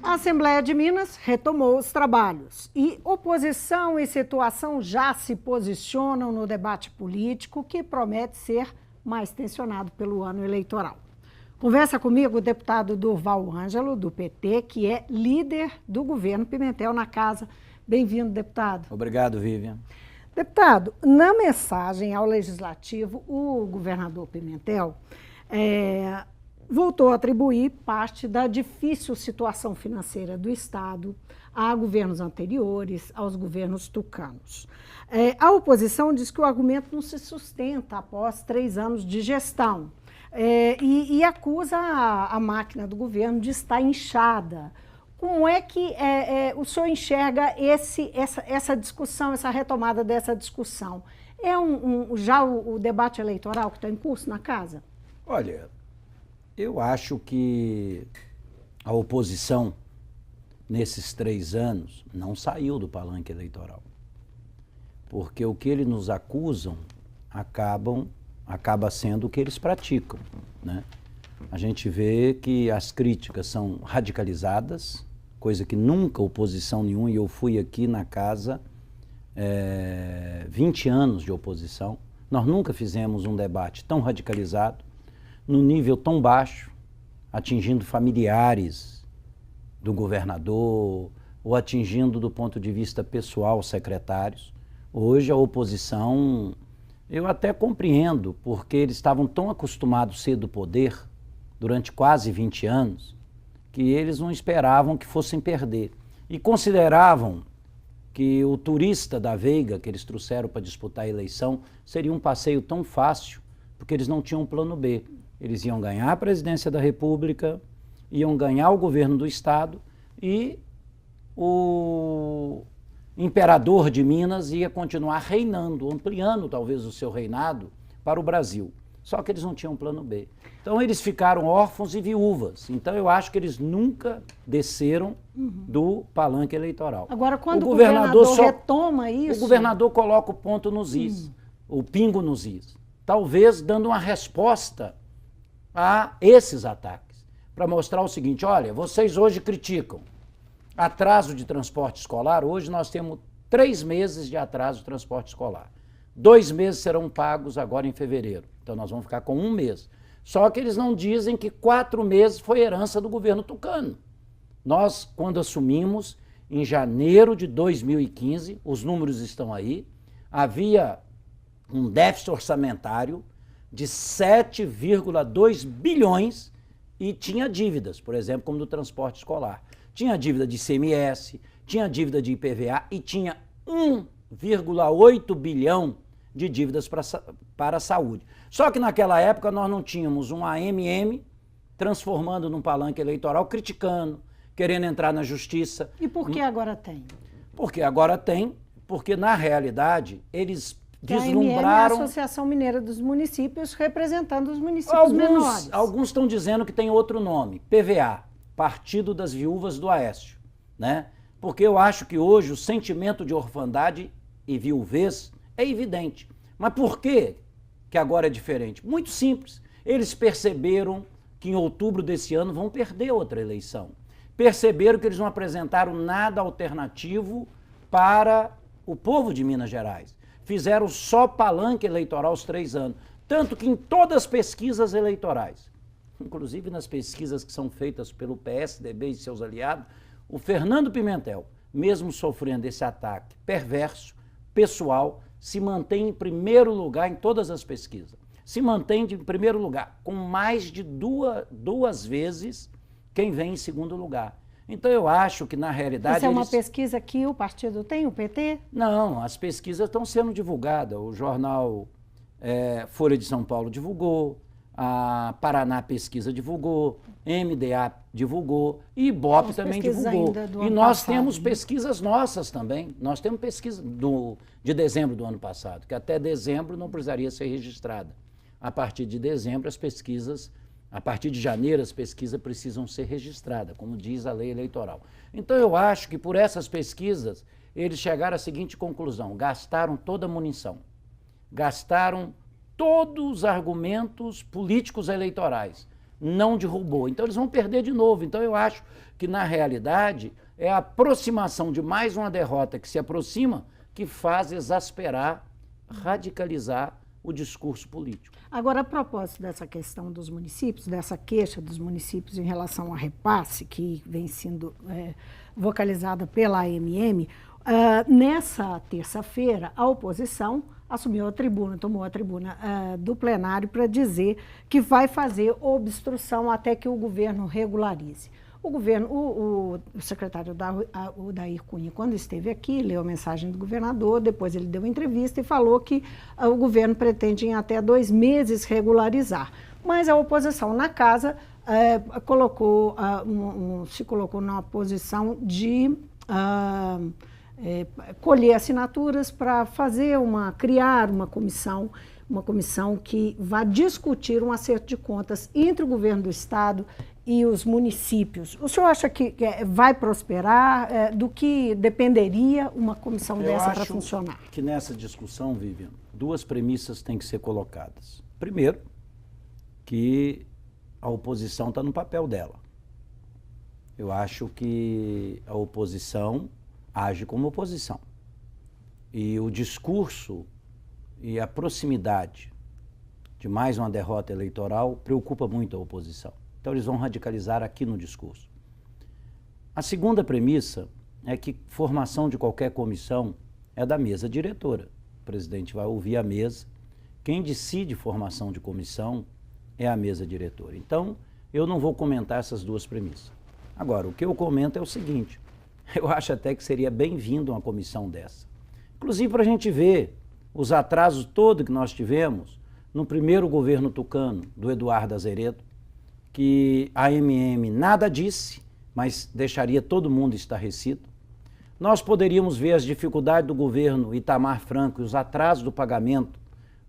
A Assembleia de Minas retomou os trabalhos e oposição e situação já se posicionam no debate político que promete ser mais tensionado pelo ano eleitoral. Conversa comigo o deputado Durval Ângelo, do PT, que é líder do governo Pimentel na casa. Bem-vindo, deputado. Obrigado, Vivian. Deputado, na mensagem ao Legislativo, o governador Pimentel voltou a atribuir parte da difícil situação financeira do Estado a governos anteriores, aos governos tucanos. A oposição diz que o argumento não se sustenta após 3 anos de gestão e acusa a máquina do governo de estar inchada. Como é que o senhor enxerga essa discussão, essa retomada dessa discussão? É já o debate eleitoral que está em curso na casa? Olha, eu acho que a oposição, nesses 3 anos, não saiu do palanque eleitoral. Porque o que eles nos acusam acaba sendo o que eles praticam, né? A gente vê que as críticas são radicalizadas, coisa que nunca oposição nenhuma, e eu fui aqui na casa 20 anos de oposição, nós nunca fizemos um debate tão radicalizado, num nível tão baixo, atingindo familiares do governador, ou atingindo do ponto de vista pessoal secretários. Hoje a oposição, eu até compreendo, porque eles estavam tão acostumados a ser do poder durante quase 20 anos, que eles não esperavam que fossem perder. E consideravam que o turista da Veiga, que eles trouxeram para disputar a eleição, seria um passeio tão fácil, porque eles não tinham um plano B. Eles iam ganhar a presidência da República, iam ganhar o governo do Estado e o imperador de Minas ia continuar reinando, ampliando talvez o seu reinado para o Brasil. Só que eles não tinham um plano B. Então eles ficaram órfãos e viúvas. Então eu acho que eles nunca desceram do palanque eleitoral. Agora, quando o governador retoma isso... O governador coloca o ponto nos is, o pingo nos is. Talvez dando uma resposta a esses ataques, para mostrar o seguinte: olha, vocês hoje criticam atraso de transporte escolar. Hoje nós temos 3 meses de atraso de transporte escolar. 2 meses serão pagos agora em fevereiro, então nós vamos ficar com 1 mês. Só que eles não dizem que 4 meses foi herança do governo tucano. Nós, quando assumimos, em janeiro de 2015, os números estão aí, havia um déficit orçamentário de 7,2 bilhões e tinha dívidas, por exemplo, como do transporte escolar. Tinha dívida de ICMS, tinha dívida de IPVA e tinha 1,8 bilhão de dívidas para a saúde. Só que naquela época nós não tínhamos um AMM transformando num palanque eleitoral, criticando, querendo entrar na justiça. E por que agora tem? Porque agora tem, porque na realidade eles vislumbraram... A AMM é a Associação Mineira dos Municípios, representando os municípios menores. Alguns estão dizendo que tem outro nome, PVA, Partido das Viúvas do Aécio, né? Porque eu acho que hoje o sentimento de orfandade e viuvez é evidente. Mas por que agora é diferente? Muito simples. Eles perceberam que em outubro desse ano vão perder outra eleição. Perceberam que eles não apresentaram nada alternativo para o povo de Minas Gerais. Fizeram só palanque eleitoral os 3 anos. Tanto que em todas as pesquisas eleitorais, inclusive nas pesquisas que são feitas pelo PSDB e seus aliados, o Fernando Pimentel, mesmo sofrendo esse ataque perverso, pessoal, se mantém em primeiro lugar em todas as pesquisas. Se mantém em primeiro lugar, com mais de duas vezes quem vem em segundo lugar. Então eu acho que na realidade... Essa é uma pesquisa que o partido tem, o PT? Não, as pesquisas estão sendo divulgadas. O jornal Folha de São Paulo divulgou, a Paraná Pesquisa divulgou, MDA divulgou e Ibope também divulgou. E nós temos pesquisas nossas também. Nós temos pesquisa de dezembro do ano passado, que até dezembro não precisaria ser registrada. A partir de dezembro, as pesquisas, a partir de janeiro, as pesquisas precisam ser registradas, como diz a lei eleitoral. Então eu acho que por essas pesquisas, eles chegaram à seguinte conclusão: gastaram toda a munição, gastaram todos os argumentos políticos eleitorais não derrubou. Então eles vão perder de novo. Então eu acho que, na realidade, é a aproximação de mais uma derrota que se aproxima que faz exasperar, radicalizar o discurso político. Agora, a propósito dessa questão dos municípios, dessa queixa dos municípios em relação ao repasse, que vem sendo vocalizada pela AMM, nessa terça-feira, a oposição assumiu a tribuna, tomou a tribuna do plenário para dizer que vai fazer obstrução até que o governo regularize. O governo, o secretário Odair Cunha, quando esteve aqui, leu a mensagem do governador, depois ele deu entrevista e falou que o governo pretende em até 2 meses regularizar. Mas a oposição na casa se colocou numa posição de colher assinaturas para criar uma comissão que vá discutir um acerto de contas entre o governo do estado e os municípios. O senhor acha que vai prosperar? Do que dependeria uma comissão dessa para funcionar? Eu acho que nessa discussão, Vivian, 2 premissas têm que ser colocadas. Primeiro, que a oposição está no papel dela. Eu acho que a oposição age como oposição. E o discurso e a proximidade de mais uma derrota eleitoral preocupa muito a oposição. Então eles vão radicalizar aqui no discurso. A segunda premissa é que formação de qualquer comissão é da mesa diretora. O presidente vai ouvir a mesa. Quem decide formação de comissão é a mesa diretora. Então, eu não vou comentar essas 2 premissas. Agora, o que eu comento é o seguinte: eu acho até que seria bem-vindo uma comissão dessa. Inclusive para a gente ver os atrasos todos que nós tivemos no primeiro governo tucano, do Eduardo Azeredo, que a AMM nada disse, mas deixaria todo mundo estarrecido. Nós poderíamos ver as dificuldades do governo Itamar Franco e os atrasos do pagamento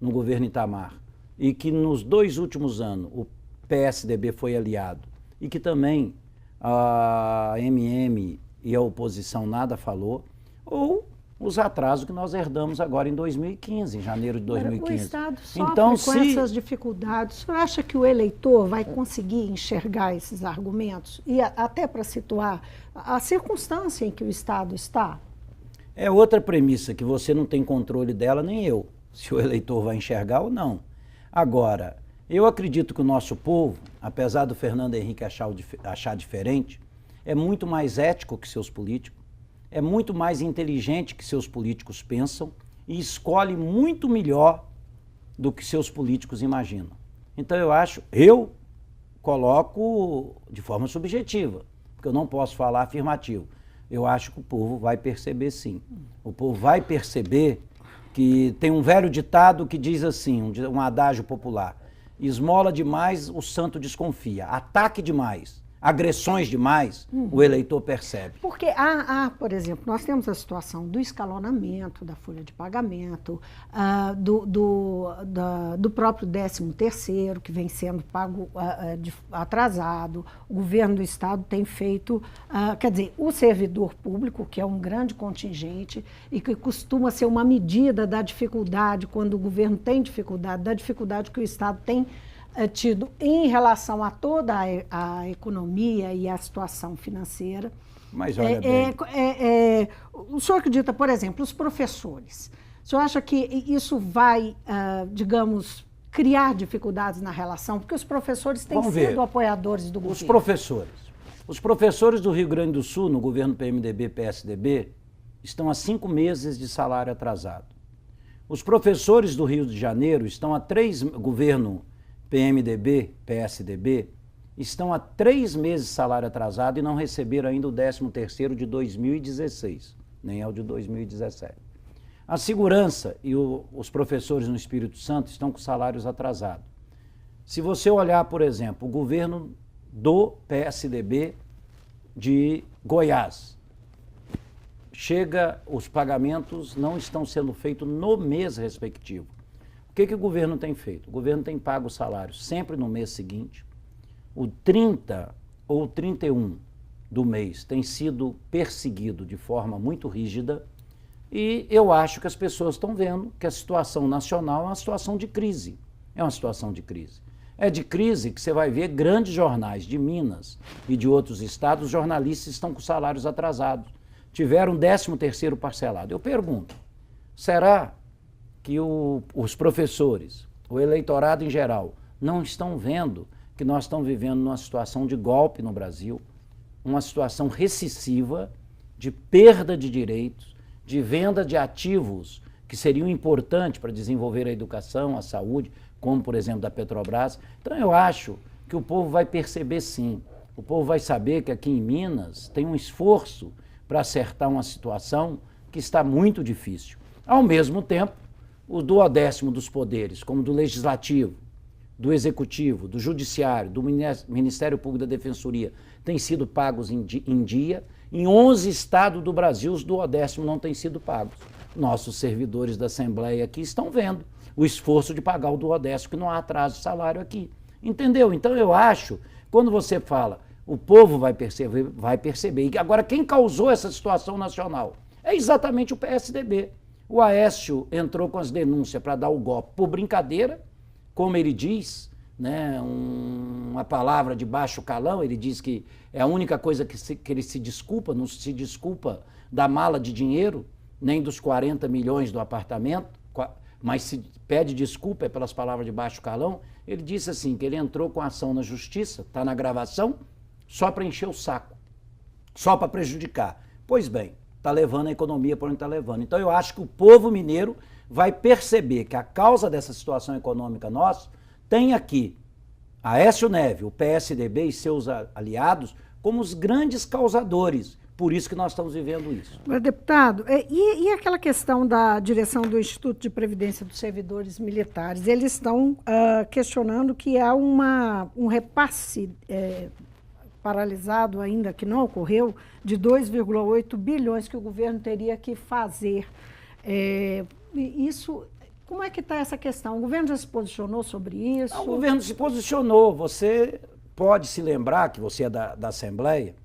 no governo Itamar, e que nos 2 últimos anos o PSDB foi aliado, e que também a AMM e a oposição nada falou, ou os atrasos que nós herdamos agora em 2015, em janeiro de 2015. O Estado sofre com essas dificuldades. O senhor acha que o eleitor vai conseguir enxergar esses argumentos? E até para situar a circunstância em que o Estado está? É outra premissa, que você não tem controle dela, nem eu, se o eleitor vai enxergar ou não. Agora, eu acredito que o nosso povo, apesar do Fernando Henrique achar diferente, é muito mais ético que seus políticos, é muito mais inteligente que seus políticos pensam e escolhe muito melhor do que seus políticos imaginam. Então eu coloco de forma subjetiva, porque eu não posso falar afirmativo. Eu acho que o povo vai perceber sim. O povo vai perceber que tem um velho ditado que diz assim, um adágio popular: esmola demais, o santo desconfia. Ataque demais, agressões demais, o eleitor percebe. Porque por exemplo, nós temos a situação do escalonamento da folha de pagamento, do próprio 13º, que vem sendo pago atrasado. O governo do estado tem feito, quer dizer, o servidor público, que é um grande contingente e que costuma ser uma medida da dificuldade, quando o governo tem dificuldade, da dificuldade que o estado tem tido em relação a toda a economia e a situação financeira. Mas olha bem. O senhor acredita, por exemplo, os professores. O senhor acha que isso vai, digamos, criar dificuldades na relação? Porque os professores têm sido apoiadores do governo. Os professores do Rio Grande do Sul, no governo PMDB-PSDB, estão há 5 meses de salário atrasado. Os professores do Rio de Janeiro estão há 3 governo PMDB, PSDB, estão há 3 meses de salário atrasado e não receberam ainda o 13º de 2016, nem é o de 2017. A segurança e os professores no Espírito Santo estão com salários atrasados. Se você olhar, por exemplo, o governo do PSDB de Goiás, os pagamentos não estão sendo feitos no mês respectivo. O que o governo tem feito? O governo tem pago o salário sempre no mês seguinte. O 30 ou 31 do mês tem sido perseguido de forma muito rígida e eu acho que as pessoas estão vendo que a situação nacional é uma situação de crise. É uma situação de crise. É de crise que você vai ver grandes jornais de Minas e de outros estados, os jornalistas estão com salários atrasados. Tiveram 13º parcelado. Eu pergunto, será que os professores, o eleitorado em geral, não estão vendo que nós estamos vivendo numa situação de golpe no Brasil, uma situação recessiva, de perda de direitos, de venda de ativos que seriam importantes para desenvolver a educação, a saúde, como, por exemplo, da Petrobras. Então, eu acho que o povo vai perceber, sim. O povo vai saber que aqui em Minas tem um esforço para acertar uma situação que está muito difícil. Ao mesmo tempo, o duodécimo dos poderes, como do Legislativo, do Executivo, do Judiciário, do Ministério Público da Defensoria, têm sido pagos em dia. Em 11 estados do Brasil, os duodécimos não têm sido pagos. Nossos servidores da Assembleia aqui estão vendo o esforço de pagar o duodécimo, que não há atraso de salário aqui. Entendeu? Então eu acho, quando você fala, o povo vai perceber. E agora, quem causou essa situação nacional? É exatamente o PSDB. O Aécio entrou com as denúncias para dar o golpe por brincadeira, como ele diz, né, uma palavra de baixo calão, ele diz que é a única coisa que ele se desculpa, não se desculpa da mala de dinheiro, nem dos 40 milhões do apartamento, mas se pede desculpa pelas palavras de baixo calão. Ele disse assim, que ele entrou com ação na justiça, está na gravação, só para encher o saco, só para prejudicar. Pois bem, está levando a economia para onde está levando. Então eu acho que o povo mineiro vai perceber que a causa dessa situação econômica nossa tem aqui Aécio Neves, o PSDB e seus aliados como os grandes causadores. Por isso que nós estamos vivendo isso. Mas, deputado, e aquela questão da direção do Instituto de Previdência dos Servidores Militares? Eles estão questionando que há um repasse paralisado ainda, que não ocorreu, de 2,8 bilhões que o governo teria que fazer. Isso, como é que está essa questão? O governo já se posicionou sobre isso? Não, o governo se posicionou. Você pode se lembrar, que você é da Assembleia,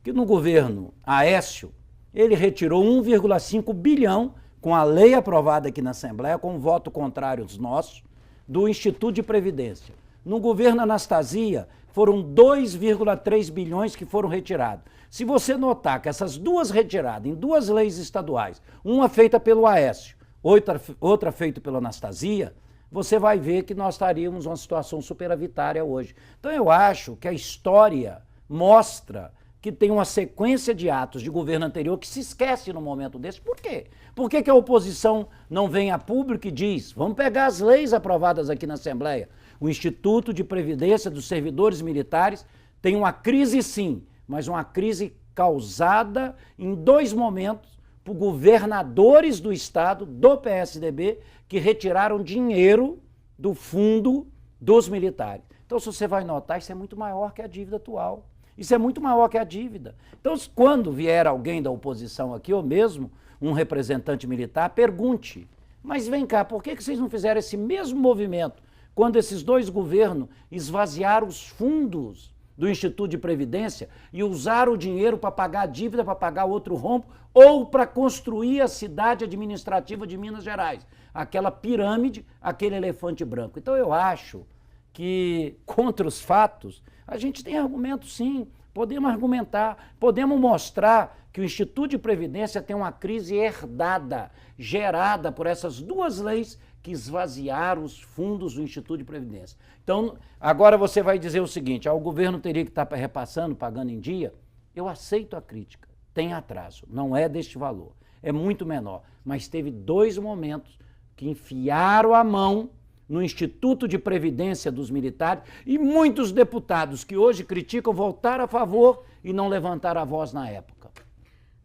que no governo Aécio, ele retirou 1,5 bilhão, com a lei aprovada aqui na Assembleia, com um voto contrário dos nossos, do Instituto de Previdência. No governo Anastasia, foram 2,3 bilhões que foram retirados. Se você notar que essas duas retiradas em duas leis estaduais, uma feita pelo Aécio, outra feita pela Anastasia, você vai ver que nós estaríamos numa situação superavitária hoje. Então eu acho que a história mostra que tem uma sequência de atos de governo anterior que se esquece no momento desse. Por quê? Por que a oposição não vem a público e diz, vamos pegar as leis aprovadas aqui na Assembleia? O Instituto de Previdência dos Servidores Militares tem uma crise, sim, mas uma crise causada em 2 momentos por governadores do estado, do PSDB, que retiraram dinheiro do fundo dos militares. Então, se você vai notar, isso é muito maior que a dívida atual. Isso é muito maior que a dívida. Então, quando vier alguém da oposição aqui, ou mesmo um representante militar, pergunte, mas vem cá, por que vocês não fizeram esse mesmo movimento quando esses 2 governos esvaziaram os fundos do Instituto de Previdência e usaram o dinheiro para pagar a dívida, para pagar outro rombo, ou para construir a cidade administrativa de Minas Gerais, aquela pirâmide, aquele elefante branco. Então eu acho que contra os fatos a gente tem argumento, sim, podemos argumentar, podemos mostrar que o Instituto de Previdência tem uma crise herdada, gerada por essas 2 leis que esvaziaram os fundos do Instituto de Previdência. Então, agora você vai dizer o seguinte, o governo teria que estar repassando, pagando em dia. Eu aceito a crítica, tem atraso, não é deste valor, é muito menor, mas teve 2 momentos que enfiaram a mão no Instituto de Previdência dos Militares e muitos deputados que hoje criticam voltaram a favor e não levantaram a voz na época.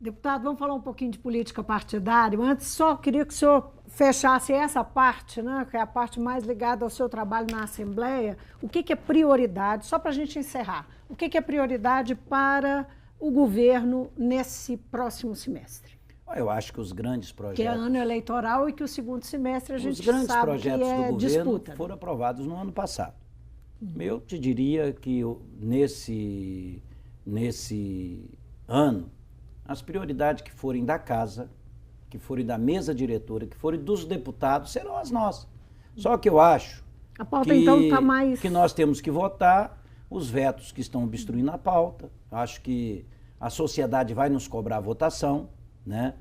Deputado, vamos falar um pouquinho de política partidária. Antes, só queria que o senhor fechasse essa parte, né, que é a parte mais ligada ao seu trabalho na Assembleia. O que é prioridade, só para a gente encerrar, o que é prioridade para o governo nesse próximo semestre? Eu acho que os grandes projetos... Que é ano eleitoral e que o segundo semestre a gente sabe que é disputa. Os grandes projetos do governo foram aprovados no ano passado. Eu te diria que nesse ano, as prioridades que forem da casa, que forem da mesa diretora, que forem dos deputados, serão as nossas. Só que eu acho A pauta, então, está mais... Que nós temos que votar os vetos que estão obstruindo a pauta. Acho que a sociedade vai nos cobrar a votação, né?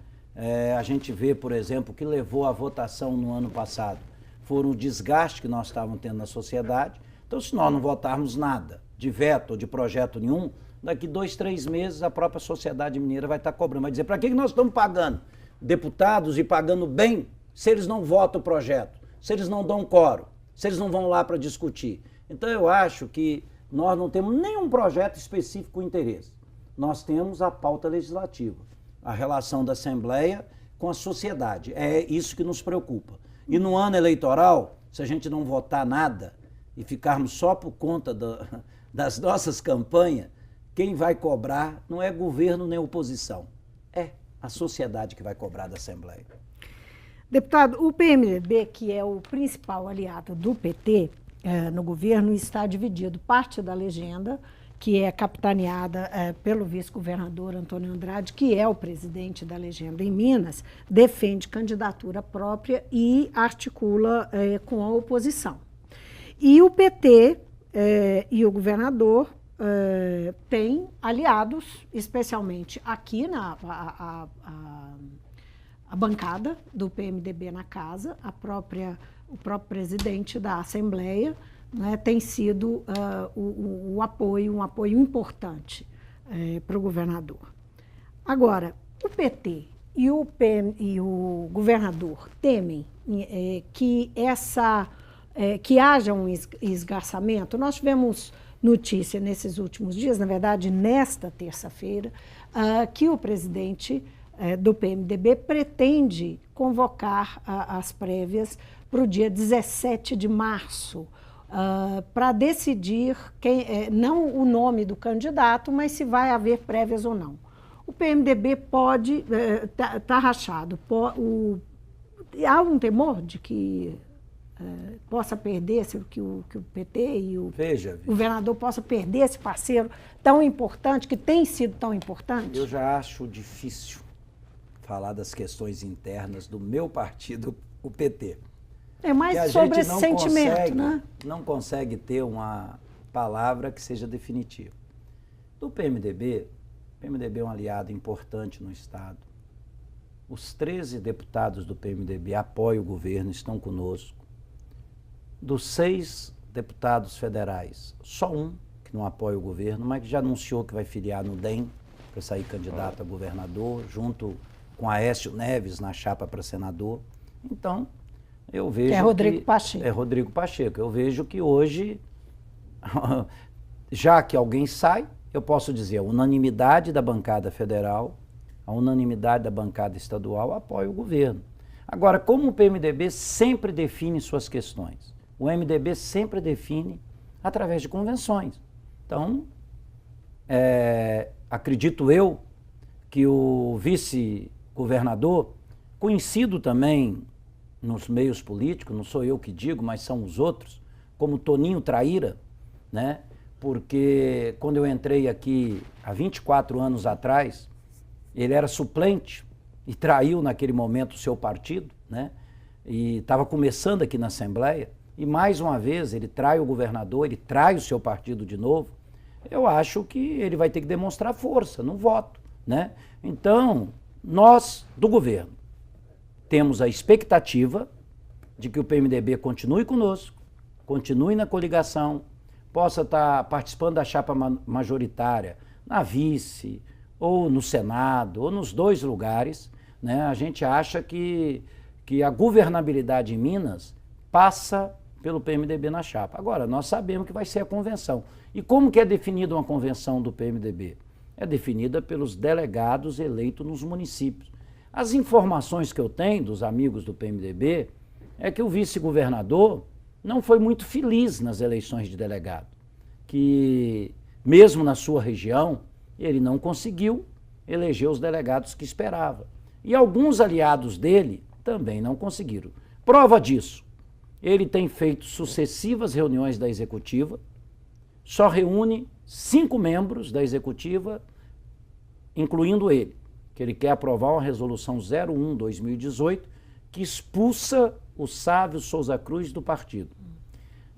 A gente vê, por exemplo, o que levou à votação no ano passado foram o desgaste que nós estávamos tendo na sociedade. Então, se nós não votarmos nada de veto ou de projeto nenhum, daqui 2, 3 meses a própria sociedade mineira vai estar cobrando. Vai dizer, para que nós estamos pagando deputados e pagando bem se eles não votam o projeto, se eles não dão quórum, se eles não vão lá para discutir? Então, eu acho que nós não temos nenhum projeto específico com interesse. Nós temos a pauta legislativa, a relação da Assembleia com a sociedade. É isso que nos preocupa. E no ano eleitoral, se a gente não votar nada e ficarmos só por conta das nossas campanhas, quem vai cobrar não é governo nem oposição, é a sociedade que vai cobrar da Assembleia. Deputado, o PMDB, que é o principal aliado do PT no governo, está dividido. Parte da legenda, que é capitaneada pelo vice-governador Antônio Andrade, que é o presidente da legenda em Minas, defende candidatura própria e articula com a oposição. E o PT e o governador têm aliados, especialmente aqui a bancada do PMDB na casa, o próprio presidente da Assembleia, né, tem sido um apoio importante para o governador. Agora, o PT e o governador temem que haja um esgarçamento. Nós tivemos notícia nesses últimos dias, na verdade, nesta terça-feira, que o presidente do PMDB pretende convocar as prévias para o dia 17 de março, para decidir não o nome do candidato, mas se vai haver prévias ou não. O PMDB pode tá rachado. Há um temor de que possa perder, que o PT e o governador possa perder esse parceiro tão importante, que tem sido tão importante? Eu já acho difícil falar das questões internas do meu partido, o PT. É mais sobre esse sentimento, né? Não consegue ter uma palavra que seja definitiva. Do PMDB, o PMDB é um aliado importante no Estado. Os 13 deputados do PMDB apoiam o governo, estão conosco. Dos 6 deputados federais, só um que não apoia o governo, mas que já anunciou que vai filiar no DEM para sair candidato a governador, junto com Aécio Neves na chapa para senador. Então, eu vejo é Rodrigo Pacheco. É Rodrigo Pacheco. Eu vejo que hoje, já que alguém sai, eu posso dizer, a unanimidade da bancada federal, a unanimidade da bancada estadual apoia o governo. Agora, como o PMDB sempre define suas questões, o MDB sempre define através de convenções. Então, acredito eu que o vice-governador, conhecido também nos meios políticos, não sou eu que digo, mas são os outros, como Toninho Traíra, né? Porque quando eu entrei aqui há 24 anos atrás, ele era suplente e traiu naquele momento o seu partido, né? E estava começando aqui na Assembleia, e mais uma vez ele trai o governador, ele trai o seu partido de novo. Eu acho que ele vai ter que demonstrar força no voto, né? Então, nós, do governo, temos a expectativa de que o PMDB continue conosco, continue na coligação, possa estar participando da chapa majoritária, na vice, ou no Senado, ou nos 2 lugares, né? A gente acha que a governabilidade em Minas passa pelo PMDB na chapa. Agora, nós sabemos que vai ser a convenção. E como que é definida uma convenção do PMDB? É definida pelos delegados eleitos nos municípios. As informações que eu tenho dos amigos do PMDB é que o vice-governador não foi muito feliz nas eleições de delegado, que mesmo na sua região ele não conseguiu eleger os delegados que esperava. E alguns aliados dele também não conseguiram. Prova disso, ele tem feito sucessivas reuniões da executiva, só reúne 5 membros da executiva, incluindo ele, que ele quer aprovar uma resolução 01/2018 que expulsa o Sávio Souza Cruz do partido.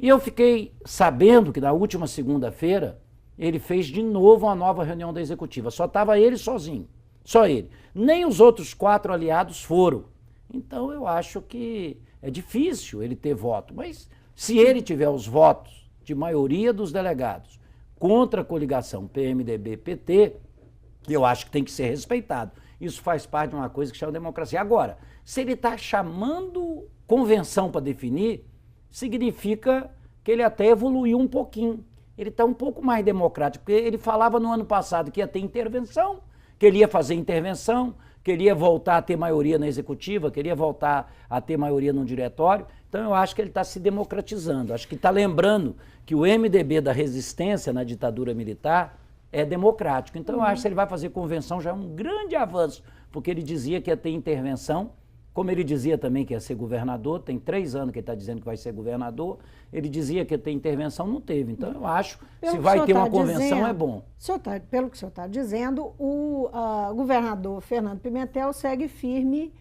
E eu fiquei sabendo que na última segunda-feira ele fez de novo uma nova reunião da executiva. Só estava ele sozinho, só ele. Nem os outros 4 aliados foram. Então eu acho que é difícil ele ter voto, mas se ele tiver os votos de maioria dos delegados contra a coligação PMDB-PT, eu acho que tem que ser respeitado. Isso faz parte de uma coisa que chama democracia. Agora, se ele está chamando convenção para definir, significa que ele até evoluiu um pouquinho. Ele está um pouco mais democrático, porque ele falava no ano passado que ia ter intervenção, que ele ia fazer intervenção, que ele ia voltar a ter maioria na executiva, que ele ia voltar a ter maioria no diretório. Então eu acho que ele está se democratizando. Acho que está lembrando que o MDB da resistência na ditadura militar é democrático. Então eu acho que se ele vai fazer convenção já é um grande avanço, porque ele dizia que ia ter intervenção, como ele dizia também que ia ser governador, tem 3 anos que ele está dizendo que vai ser governador, ele dizia que ia ter intervenção, não teve. Então eu acho que se vai ter uma convenção é bom. Pelo que o senhor está dizendo, o governador Fernando Pimentel segue firme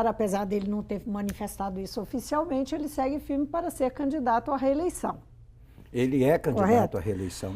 apesar dele não ter manifestado isso oficialmente, ele segue firme para ser candidato à reeleição. Ele é candidato à reeleição.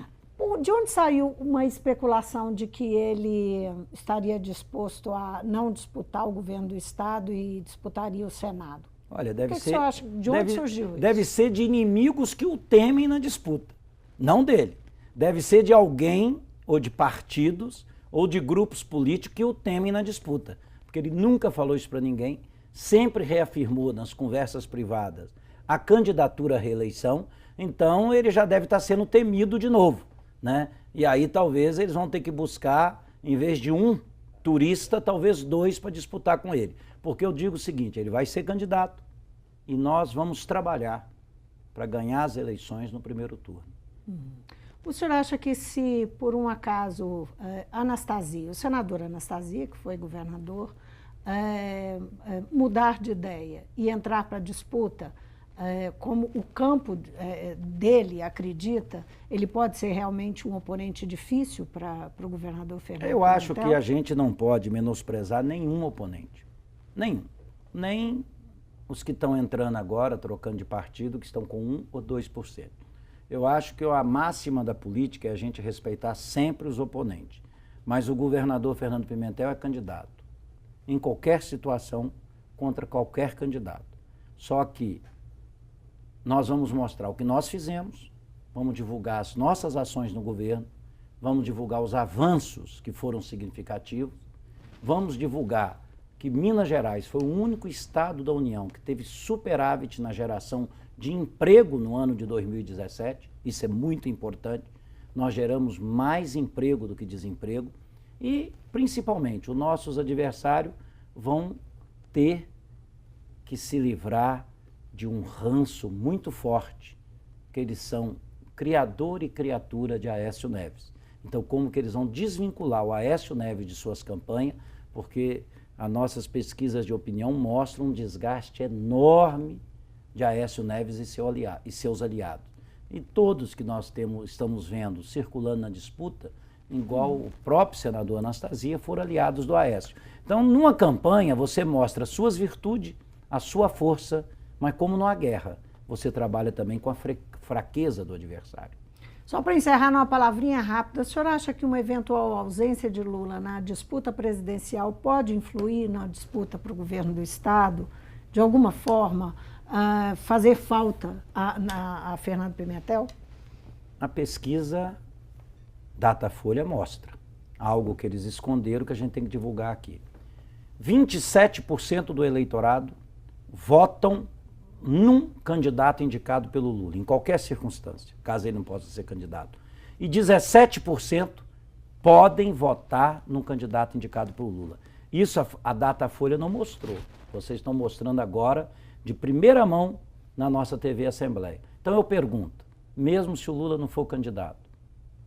De onde saiu uma especulação de que ele estaria disposto a não disputar o governo do Estado e disputaria o Senado? Olha, deve ser. O que você acha? De onde surgiu isso? Deve ser de inimigos que o temem na disputa, não dele. Deve ser de alguém, ou de partidos, ou de grupos políticos que o temem na disputa. Porque ele nunca falou isso para ninguém, sempre reafirmou nas conversas privadas a candidatura à reeleição, então ele já deve estar sendo temido de novo, né? E aí talvez eles vão ter que buscar, em vez de um turista, talvez 2 para disputar com ele. Porque eu digo o seguinte, ele vai ser candidato e nós vamos trabalhar para ganhar as eleições no primeiro turno. O senhor acha que se, por um acaso, Anastasia, o senador Anastasia, que foi governador, mudar de ideia e entrar para a disputa, como o campo dele acredita, ele pode ser realmente um oponente difícil para o governador Fernando Pimentel? Eu acho que a gente não pode menosprezar nenhum oponente. Nenhum. Nem os que estão entrando agora, trocando de partido, que estão com 1 ou 2%. Eu acho que a máxima da política é a gente respeitar sempre os oponentes. Mas o governador Fernando Pimentel é candidato, em qualquer situação, contra qualquer candidato. Só que nós vamos mostrar o que nós fizemos, vamos divulgar as nossas ações no governo, vamos divulgar os avanços que foram significativos, vamos divulgar que Minas Gerais foi o único estado da União que teve superávit na geração de emprego no ano de 2017, isso é muito importante, nós geramos mais emprego do que desemprego e, principalmente, os nossos adversários vão ter que se livrar de um ranço muito forte, que eles são criador e criatura de Aécio Neves. Então, como que eles vão desvincular o Aécio Neves de suas campanhas, porque as nossas pesquisas de opinião mostram um desgaste enorme de Aécio Neves e seus aliados. E todos que nós estamos vendo circulando na disputa, igual o próprio senador Anastasia, foram aliados do Aécio. Então, numa campanha, você mostra as suas virtudes, a sua força, mas como numa guerra, você trabalha também com a fraqueza do adversário. Só para encerrar numa palavrinha rápida, o senhor acha que uma eventual ausência de Lula na disputa presidencial pode influir na disputa para o governo do Estado, de alguma forma, fazer falta a Fernando Pimentel? A pesquisa Datafolha mostra algo que eles esconderam que a gente tem que divulgar aqui. 27% do eleitorado votam num candidato indicado pelo Lula, em qualquer circunstância, caso ele não possa ser candidato. E 17% podem votar num candidato indicado pelo Lula. Isso a Datafolha não mostrou. Vocês estão mostrando agora, de primeira mão, na nossa TV Assembleia. Então eu pergunto, mesmo se o Lula não for candidato,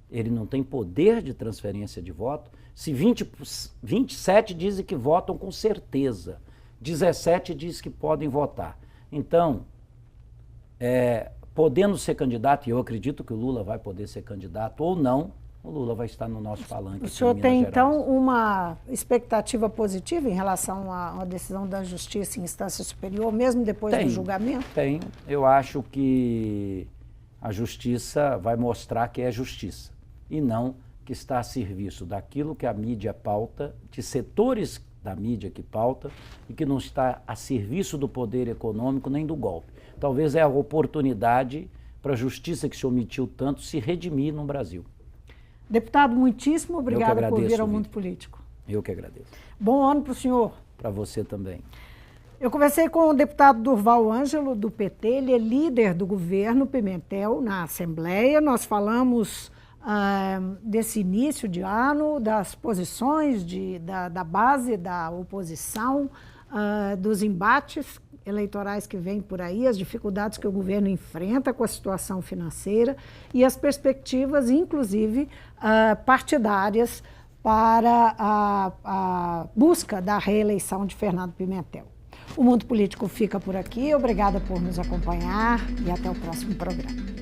ele não tem poder de transferência de voto? Se 27 dizem que votam com certeza, 17 dizem que podem votar. Então, podendo ser candidato, e eu acredito que o Lula vai poder ser candidato ou não, o Lula vai estar no nosso palanque. O senhor em tem, Minas então, Gerais. uma expectativa positiva em relação à decisão da Justiça em instância superior, mesmo depois do julgamento? Tenho. Eu acho que a Justiça vai mostrar que é justiça e não que está a serviço daquilo que a mídia pauta, de setores da mídia que pauta, e que não está a serviço do poder econômico nem do golpe. Talvez é a oportunidade para a Justiça que se omitiu tanto se redimir no Brasil. Deputado, muitíssimo obrigada por vir ao Mundo Vitor. Político. Eu que agradeço. Bom ano para o senhor. Para você também. Eu conversei com o deputado Durval Ângelo, do PT, ele é líder do governo Pimentel na Assembleia. Nós falamos desse início de ano, das posições da base da oposição, dos embates eleitorais que vêm por aí, as dificuldades que o governo enfrenta com a situação financeira e as perspectivas, inclusive, partidárias para a busca da reeleição de Fernando Pimentel. O Mundo Político fica por aqui. Obrigada por nos acompanhar e até o próximo programa.